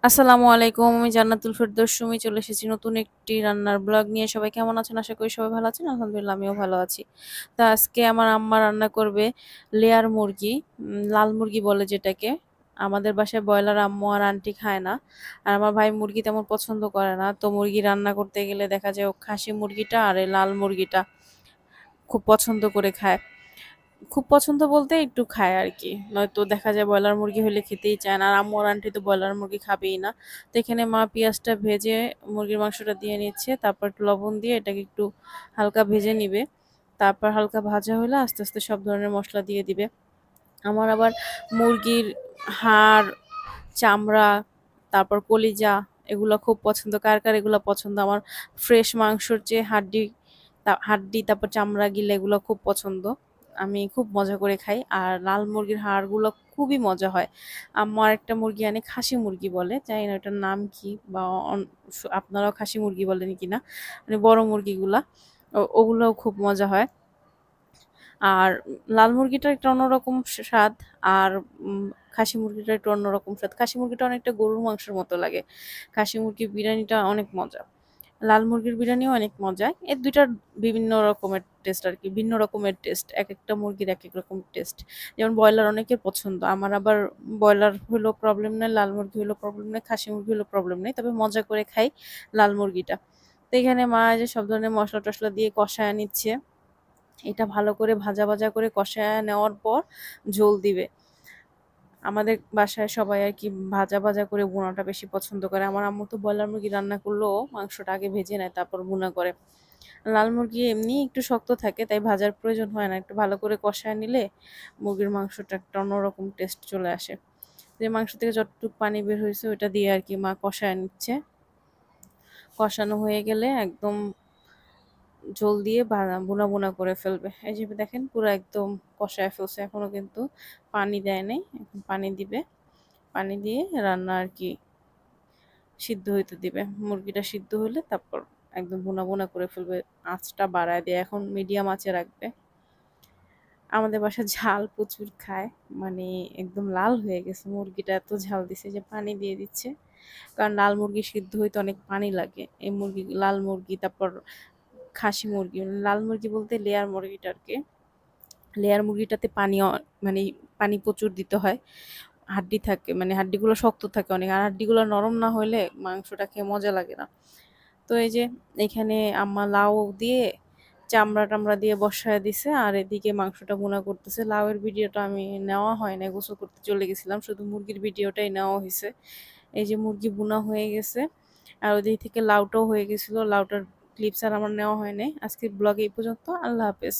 আসসালামু আলাইকুম। আমি জান্নাতুল ফেরদৌস সুমি চলে এসেছি নতুন একটি রান্নার ব্লগ নিয়ে। সবাই কেমন আছেন? আশা করি সবাই ভালো আছেন। আলহামদুলিল্লাহ আমিও ভালো আছি। তো আজকে আমার আম্মা রান্না করবে লেয়ার মুরগি, লাল মুরগি বলে যেটাকে। আমাদের বাসায় ব্রয়লার আম্মু আর আন্টি খায় না। আর আমার ভাই মুরগি তেমন পছন্দ করে না। তো মুরগি রান্না করতে গেলে দেখা যায় ও খাসি মুরগিটা আর এই লাল মুরগিটা খুব পছন্দ করে খায়। খুব পছন্দ বলতে একটু খায় আরকি। নয়তো দেখা যায় ব্রয়লার মুরগি হলে খেতেই চায় না। আর আম্মু আর আন্টি তো ব্রয়লার মুরগি খাবেই না। তো এখানে মা পেঁয়াজটা ভেজে মুরগির মাংসটা দিয়ে নিচ্ছে। তারপর একটু লবণ দিয়ে এটাকে একটু হালকা ভেজে নিবে। তারপর হালকা ভাজা হলে আস্তে, আস্তে সব ধরনের মসলা দিয়ে দিবে। আমার আবার মুরগির হাড়, চামড়া, তারপর কলিজা এগুলা খুব পছন্দ। কার এগুলা পছন্দ? আমার ফ্রেশ মাংসর চেয়ে হাড্ডি তারপর চামড়া গিলা এগুলো খুব পছন্দ। আমি খুব মজা করে খাই। আর লাল মুরগির হাড়গুলো খুবই মজা হয়। আম্মু আরেকটা মুরগি আনে খাসি মুরগি বলে। জানি না ওটার নাম কি বা আপনারাও খাসি মুরগি বলেন কিনা? মানে বড় মুরগিগুলা। ওগুলোও খুব মজা হয়। আর লাল মুরগিটার একটা অন্যরকম স্বাদ। আর খাসি মুরগিটার একটু অন্যরকম স্বাদ। খাসি মুরগিটা অনেকটা গরুর মাংসের মতো লাগে। খাসি মুরগির বিরিয়ানিটা অনেক মজা। লাল মুরগির বিরিয়ানিও অনেক মজা। এই ২ টার বিভিন্ন রকমের টেস্ট আরকি। ভিন্ন রকমের টেস্ট। একেকটা মুরগির একেক রকম টেস্ট। যেমন ব্রয়লার অনেকের পছন্দ। আমার আবার ব্রয়লার হইলেও প্রবলেম নাই, লাল মুরগি হইলেও প্রবলেম নাই, খাসি মুরগি হইলেও প্রবলেম নাই। তবে মজা করে খাই লাল মুরগিটা। তো এখানে মা এই যে সব ধরনের মসলা-টসলা দিয়ে কষায় নিচ্ছে। এটা ভালো করে ভাজা করে কষায় নেওয়ার পর ঝোল দিবে। আমাদের বাসায় সবাই আরকি ভাজা করে ভুনাটা বেশি পছন্দ করে। আমার আম্মু তো ব্রয়লার মুরগি রান্না করলেও মাংসটা আগে ভেজে নেয় তারপর ভুনা করে। লাল মুরগি এমনিই একটু শক্ত থাকে তাই ভাজার প্রয়োজন হয় না। একটু ভালো করে কষায় নিলে মুরগির মাংসটা একটা অন্যরকম টেস্ট চলে আসে। যে মাংস থেকে যতটুকু পানি বের হইছে ওইটা দিয়ে আরকি মা কষায় নিচ্ছে। কষানো হয়ে গেলে একদম ঝোল দিয়ে ভুনা করে ফেলবে। এই যে দেখেন পুরো একদম কষায় ফেলছে। এখনো কিন্তু পানি দেয় নাই। এখন পানি দিবে। পানি দিয়ে রান্না আরকি সিদ্ধ হইতে দিবে। মুরগিটা সিদ্ধ হলে তারপর একদম ভুনা করে ফেলবে। আঁচটা বাড়ায় দিয়ে এখন মিডিয়াম আঁচে রাখবে। আমাদের বাসায় ঝাল প্রচুর খায়। মানে একদম লাল হয়ে গেছে। মুরগিটা এত ঝাল দিছে যে পানি দিয়ে দিচ্ছে। কারণ লাল মুরগি সিদ্ধ হইতে অনেক পানি লাগে। এই মুরগি লাল মুরগি তারপর খাসি মুরগি, লাল মুরগি বলতে লেয়ার মুরগিটা আরকি। লেয়ার মুরগিটাতে মানে পানি প্রচুর দিতে হয়। হাড্ডি থাকে মানে হাড্ডিগুলো শক্ত থাকে অনেক। আর হাড্ডিগুলো নরম না হইলে মাংসটা খেয়ে মজা লাগে না। তো এই যে এখানে আম্মা লাউ দিয়ে চামড়া-টামড়া দিয়ে বসায় দিছে আর এদিকে মাংসটা ভুনা করতেছে। লাউয়ের ভিডিওটা আমি নেওয়া হয় নাই, গোসল করতে চলে গেছিলাম। শুধু মুরগির ভিডিওটাই নেওয়া হইছে। এই যে মুরগি ভুনা হয়ে গেছে। আর ওদিক থেকে লাউটাও হয়ে গেছিল। লাউটার ক্লিপস আর আমার নেওয়া হয় নাই। আজকের ব্লগে এই পর্যন্ত। আল্লাহ হাফেজ।